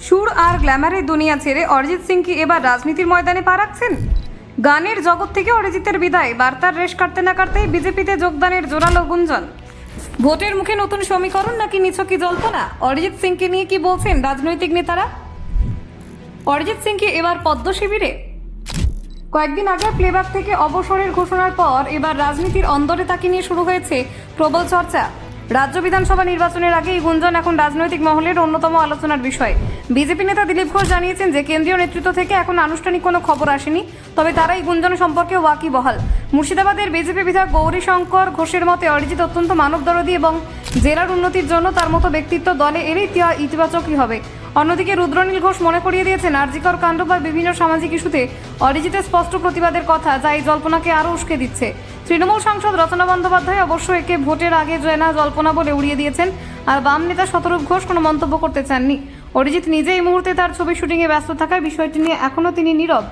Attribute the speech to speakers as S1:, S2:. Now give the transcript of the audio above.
S1: সুর আর গ্ল্যামারের দুনিয়া ছেড়ে অরিজিৎ সিং কি এবার রাজনীতির ময়দানে পা রাখছেন? গানের জগৎ থেকে অরিজিতের বিদায়, বার্তার রেশ কাটতে না কাটতেই বিজেপিতে যোগদানের জোরালো গুঞ্জন। ভোটের মুখে নতুন সমীকরণ নাকি নিছকি জল্পনা? অরিজিৎ সিংকে নিয়ে কি বলছেন রাজনৈতিক নেতারা? অরিজিৎ সিং কি এবার পদ্ম শিবিরে? কয়েকদিন আগে প্লেব্যাক থেকে অবসরের ঘোষণার পর এবার রাজনীতির অন্দরে তাকে নিয়ে শুরু হয়েছে প্রবল চর্চা। রাজ্য বিধানসভা নির্বাচনের আগে এই গুঞ্জন এখন রাজনৈতিক মহলের অন্যতম আলোচনার বিষয়। বিজেপি নেতা দিলীপ ঘোষ জানিয়েছেন যে কেন্দ্রীয় নেতৃত্ব থেকে এখন আনুষ্ঠানিক কোনো খবর আসেনি, তবে তারা এই গুঞ্জন সম্পর্কে ওয়াকিবহাল। মুর্শিদাবাদের বিজেপি বিধায়ক গৌরীশঙ্কর ঘোষের মতে অরিজিৎ অত্যন্ত মানবদরদী এবং জেলার উন্নতির জন্য তার মতো ব্যক্তিত্ব দলে এলে ইতিবাচকই হবে। অন্যদিকে রুদ্রনীল ঘোষ মনে করিয়ে দিয়েছেন আরজিকর কাণ্ড বা বিভিন্ন সামাজিক ইস্যুতে অরিজিতের স্পষ্ট প্রতিবাদের কথা, যা এই জল্পনাকে আরও উস্কে দিচ্ছে। তৃণমূল সাংসদ রচনা বন্দ্যোপাধ্যায় অবশ্য একে ভোটের আগে জেনা জল্পনা বলে উড়িয়ে দিয়েছেন, আর বাম নেতা শতরূপ ঘোষ কোনো মন্তব্য করতে চাননি। অরিজিৎ নিজে এই মুহূর্তে তার ছবি শুটিংয়ে ব্যস্ত থাকায় বিষয়টি নিয়ে এখনও তিনি নীরব।